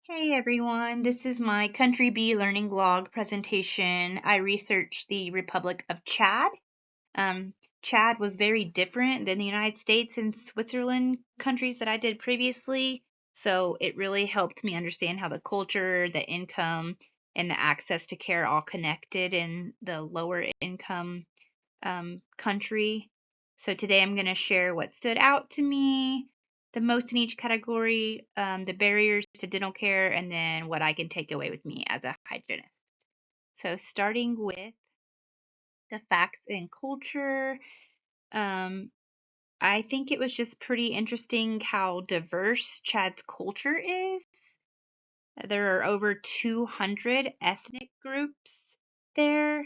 Hey everyone, this is my Country Bee Learning Blog presentation. I researched the Republic of Chad. Um, Chad was very different than the United States and Switzerland countries that I did previously, so it really helped me understand how the culture, the income, and the access to care all connected in the lower income country. So today I'm going to share what stood out to me the most in each category, the barriers to dental care, and then what I can take away with me as a hygienist. So starting with the facts and culture, um, I think it was just pretty interesting how diverse Chad's culture is. There are over 200 ethnic groups there,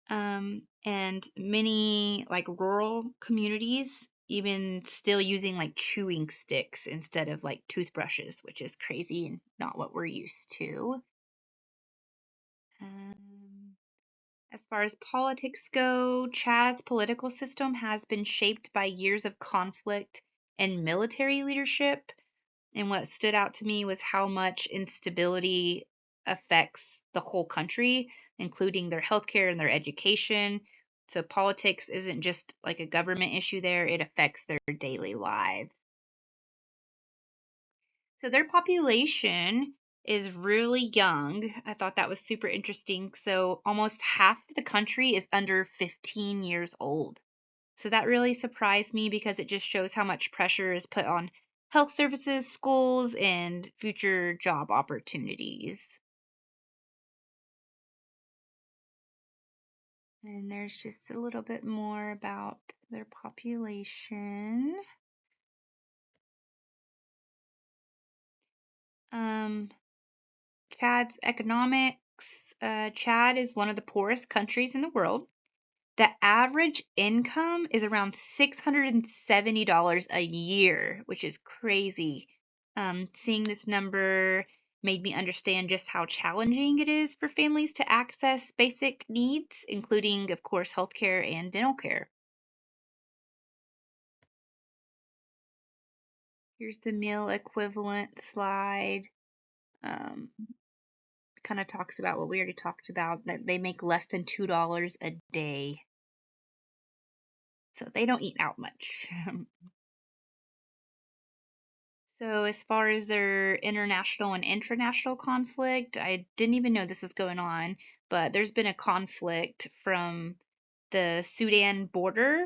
and many like rural communities even still using like chewing sticks instead of like toothbrushes, which is crazy and not what we're used to. Um, as far as politics go, Chad's political system has been shaped by years of conflict and military leadership. And what stood out to me was how much instability affects the whole country, including their healthcare and their education. So politics isn't just like a government issue there, it affects their daily lives. So their population is really young. I thought that was super interesting. So almost half the country is under 15 years old. So that really surprised me because it just shows how much pressure is put on health services, schools, and future job opportunities. And there's just a little bit more about their population. Um, Chad's economics. Chad is one of the poorest countries in the world. The average income is around $670 a year, which is crazy. Seeing this number made me understand just how challenging it is for families to access basic needs, including, of course, healthcare and dental care. Here's the meal equivalent slide. Um, kind of talks about what we already talked about, that they make less than $2 a day. So they don't eat out much. So, as far as their international and intranational conflict, I didn't even know this was going on, but there's been a conflict from the Sudan border,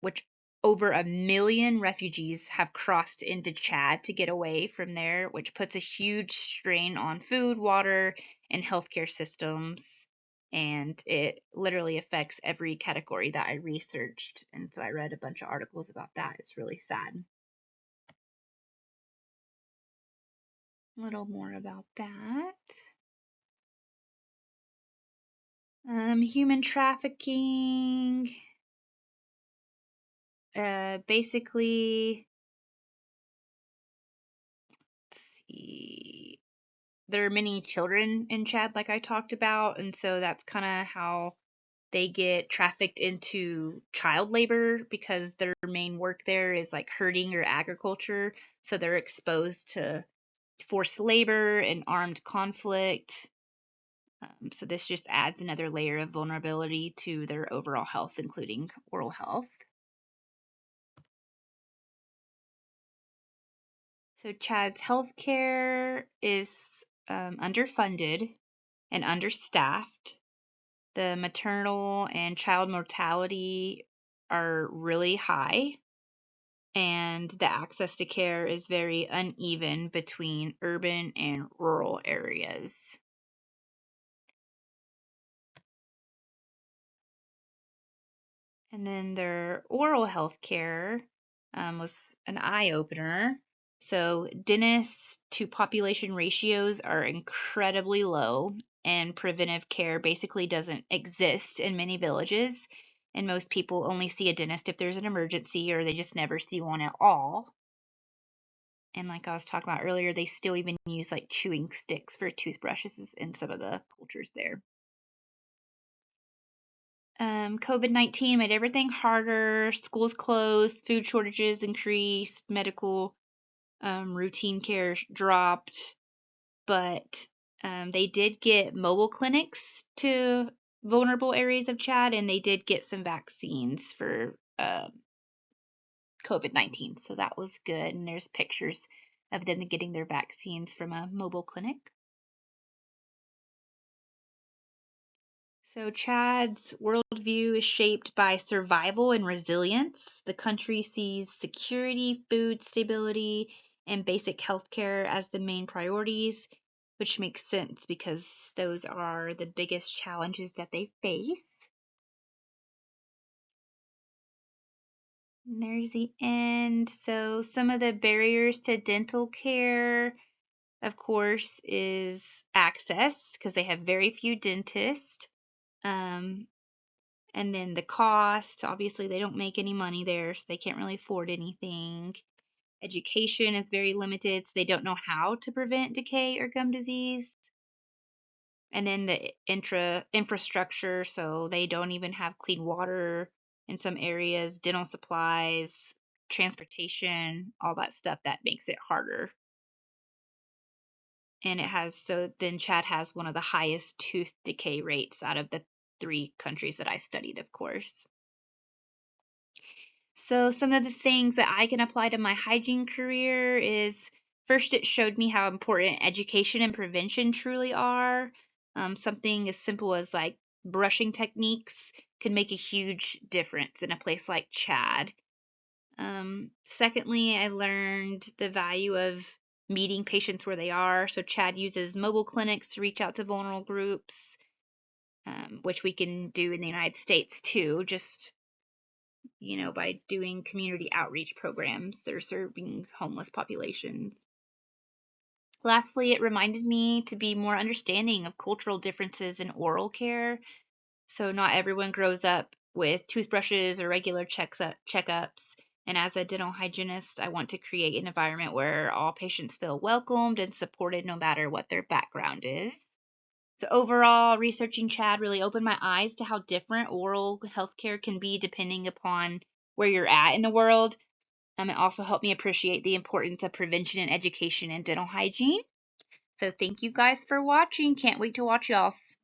which over 1 million refugees have crossed into Chad to get away from there, which puts a huge strain on food, water, and healthcare systems. And it literally affects every category that I researched. And so I read a bunch of articles about that. It's really sad. A little more about that. Human trafficking. Basically, let's see. There are many children in Chad, like I talked about, and so that's kind of how they get trafficked into child labor because their main work there is like herding or agriculture. So they're exposed to forced labor and armed conflict. So this just adds another layer of vulnerability to their overall health, including oral health. So Chad's healthcare is underfunded and understaffed. The maternal and child mortality are really high, and the access to care is very uneven between urban and rural areas. And then their oral health care was an eye opener. So, dentist to population ratios are incredibly low, and preventive care basically doesn't exist in many villages. And most people only see a dentist if there's an emergency or they just never see one at all. And like I was talking about earlier, they still even use like chewing sticks for toothbrushes in some of the cultures there. COVID-19 made everything harder. Schools closed, food shortages increased, medical Routine care dropped, but they did get mobile clinics to vulnerable areas of Chad, and they did get some vaccines for COVID-19. So that was good. And there's pictures of them getting their vaccines from a mobile clinic. So Chad's worldview is shaped by survival and resilience. The country sees security, food stability, and basic healthcare as the main priorities, which makes sense because those are the biggest challenges that they face. And there's the end. So some of the barriers to dental care, of course, is access because they have very few dentists. And then the cost, obviously, they don't make any money there, so they can't really afford anything. Education is very limited, so they don't know how to prevent decay or gum disease. And then the infrastructure, so they don't even have clean water in some areas, dental supplies, transportation, all that stuff that makes it harder. And then Chad has one of the highest tooth decay rates out of the 3 countries that I studied, of course. So some of the things that I can apply to my hygiene career is, first, it showed me how important education and prevention truly are. Something as simple as like brushing techniques can make a huge difference in a place like Chad. Secondly, I learned the value of meeting patients where they are. So Chad uses mobile clinics to reach out to vulnerable groups, which we can do in the United States too, just by doing community outreach programs or serving homeless populations. Lastly, it reminded me to be more understanding of cultural differences in oral care. So not everyone grows up with toothbrushes or regular checkups. And as a dental hygienist, I want to create an environment where all patients feel welcomed and supported no matter what their background is. So overall, researching Chad really opened my eyes to how different oral healthcare can be depending upon where you're at in the world. It also helped me appreciate the importance of prevention and education in dental hygiene. So thank you guys for watching. Can't wait to watch y'all's.